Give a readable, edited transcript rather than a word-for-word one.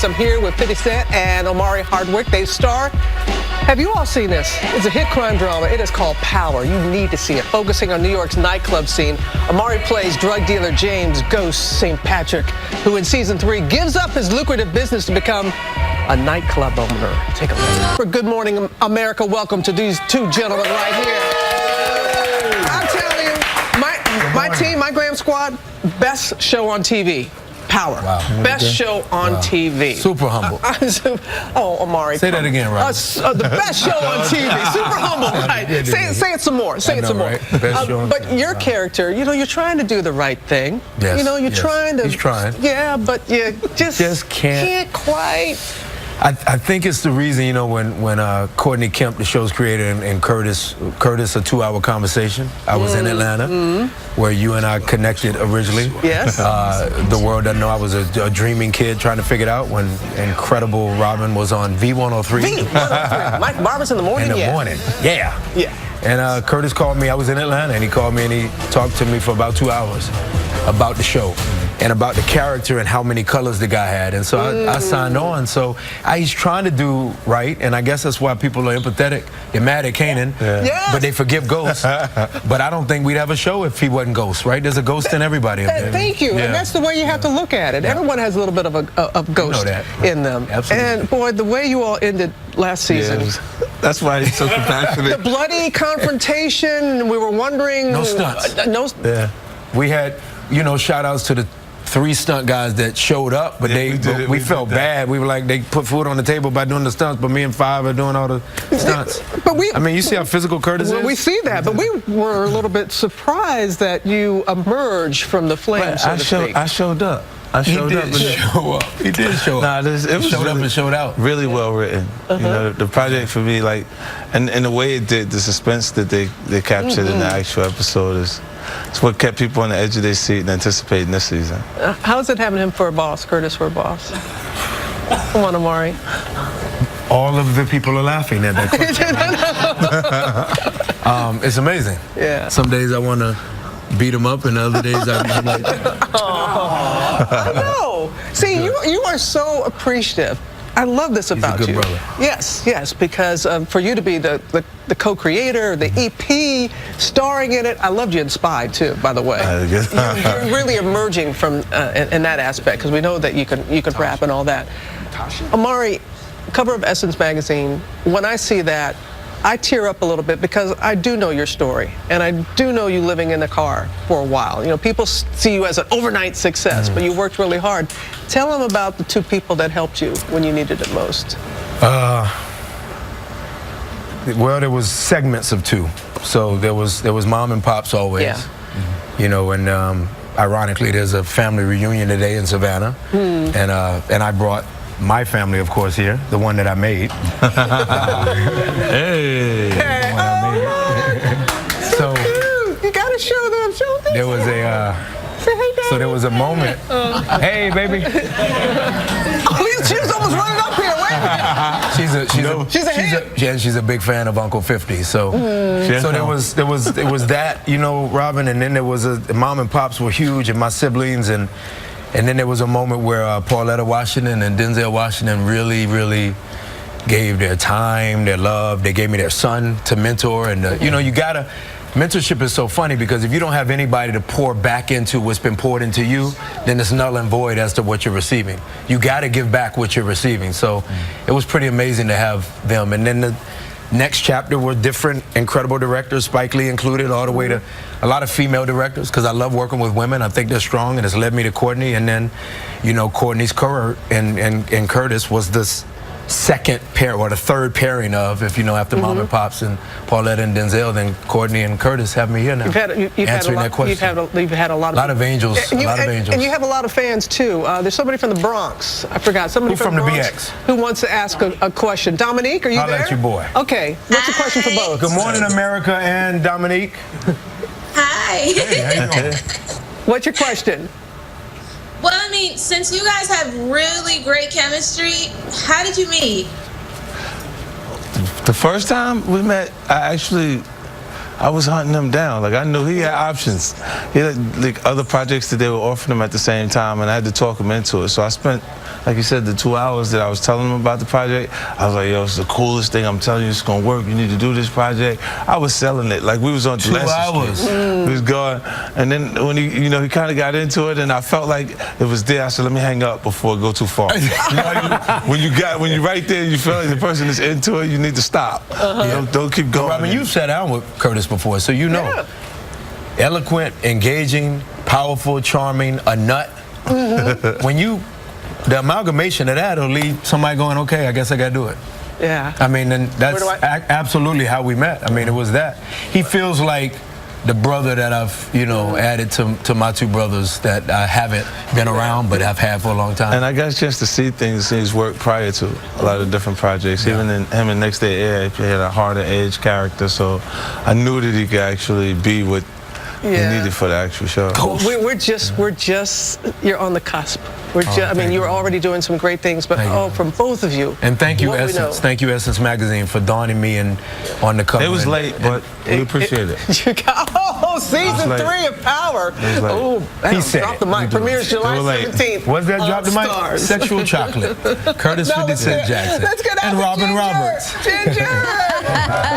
I'm here with 50 Cent and Omari Hardwick. They star. Have you all seen this? It's a hit crime drama. It is called Power. You need to see it. Focusing on New York's nightclub scene, Omari plays drug dealer James Ghost St. Patrick, who in season 3 gives up his lucrative business to become a nightclub owner. Take a look. For Good Morning America, welcome to these two gentlemen right here. I'm telling you, my team, my glam squad, best show on TV. Power. Wow. Best show on TV. Super humble. Oh, Omari. Say that again, right? The best show on TV. Super humble, right? Say it some more. Say it some more. Right? Best show on but TV. Your character, you know, you're trying to do the right thing. Yes. You know, you're trying to. He's trying. Yeah, but you just can't quite. I think it's the reason, you know, when Courtney Kemp, the show's creator, and Curtis, a 2-hour conversation. I was in Atlanta, where you and I connected originally. Yes. The world doesn't know I was a dreaming kid trying to figure it out when Incredible Robin was on V103. V103. Mike Barber's in the morning. In the morning. Yeah. Yeah. And Curtis called me. I was in Atlanta, and he called me and he talked to me for about 2 hours about the show and about the character and how many colors the guy had. And so I signed on. So he's trying to do right, and I guess that's why people are empathetic. They're mad at Kanan, but they forgive Ghost. But I don't think we'd have a show if he wasn't Ghost, right? There's a Ghost in everybody. Thank you. And that's the way you have to look at it. Everyone has a little bit of a ghost in them. Absolutely. And boy, the way you all ended last season. That's why he's so compassionate. The bloody confrontation, we were wondering. No stunts. We had, you know, shout outs to the 3 stunt guys that showed up, but we felt bad. We were like, they put food on the table by doing the stunts, but me and 5 are doing all the stunts. I mean, you see how physical Curtis is? We see that, but we were a little bit surprised that you emerged from the flames, so to speak. I showed up. He did show up. He did show up. Nah, it was showed up and showed out. Really well written. You know, the project for me, like, and the way it did, the suspense that they captured in the actual episode is what kept people on the edge of their seat and anticipating this season. How is it having him for a boss, Curtis for a boss? Come on, Omari. All of the people are laughing at that question. It's amazing. Yeah. Some days I want to beat him up, and other days I'm like, I know. See, you are so appreciative. I love this about you. He's a good brother. Yes, because for you to be the co-creator, the EP, starring in it, I loved you in Spy too, by the way. You're really emerging from in that aspect, because we know that you can rap and all that. Omari, cover of Essence magazine. When I see that, I tear up a little bit, because I do know your story, and I do know you living in a car for a while. You know, people see you as an overnight success, but you worked really hard. Tell them about the 2 people that helped you when you needed it most. Well, there was segments of 2. So there was Mom and Pops always. You know, and ironically, there's a family reunion today in Savannah, and I brought my family, of course, here, the one that I made. So you gotta show them. There was there was a moment. Hey, baby. She was almost running up here. Wait. She's a big fan of Uncle 50. So there was that, you know, Robin, and then there was Mom and Pops were huge, and my siblings, and then there was a moment where Pauletta Washington and Denzel Washington really gave their time, their love. They gave me their son to mentor, and you know, mentorship is so funny, because if you don't have anybody to pour back into what's been poured into you, then it's null and void as to what you're receiving. You got to give back what you're receiving. So it was pretty amazing to have them. And then the next chapter were different incredible directors, Spike Lee included, all the way to a lot of female directors, because I love working with women. I think they're strong, and it's led me to Courtney. And then, you know, Courtney's Curtis and Curtis was this second pair, or the third pairing of, if you know, after Mom and Pops and Pauletta and Denzel, then Courtney and Curtis have me here now. You've had a lot of angels. And you have a lot of fans too. There's somebody from the Bronx. I forgot. Somebody from the Bronx BX? Who wants to ask a question. Dominique, are you there? I'll let you, boy. Okay. What's the question for both? Good morning, America, and Dominique. Hi. Hey, how you doing? What's your question? Well, I mean, since you guys have really great chemistry, how did you meet? The first time we met, I was hunting him down. Like, I knew he had options. He had like other projects that they were offering him at the same time, and I had to talk him into it. So I spent like you said, the 2 hours that I was telling him about the project, I was like, yo, it's the coolest thing. I'm telling you, it's gonna work. You need to do this project. I was selling it. Like, we was on 2 hours. We was going, and then when he, you know, he kind of got into it, and I felt like it was there. I said, let me hang up before it go too far. You know, when you're right there, you feel like the person is into it, you need to stop. Don't keep going. I mean, you've sat down with Curtis before, so you know. Yeah. Eloquent, engaging, powerful, charming, a nut. When the amalgamation of that will leave somebody going, okay, I guess I got to do it. Yeah. I mean, and that's absolutely how we met. I mean, it was that. He feels like the brother that I've, you know, added to my two brothers that I haven't been around but I've had for a long time. And I got a chance to see things work prior to a lot of different projects. Even in him and Next Day Air, he had a harder edge character, so I knew that he could actually be what he needed for the actual show. We're just, you're on the cusp. I mean, you're already doing some great things, but from both of you. And thank you, Essence. Thank you, Essence Magazine, for donning me on the cover. It was late, but we appreciate it. Season 3 of Power. Oh, he said drop the mic. Premieres July 17th. What's that? Drop the mic. Sexual Chocolate. Curtis 50 Cent Jackson. Let's get out and Robin Roberts. Ginger.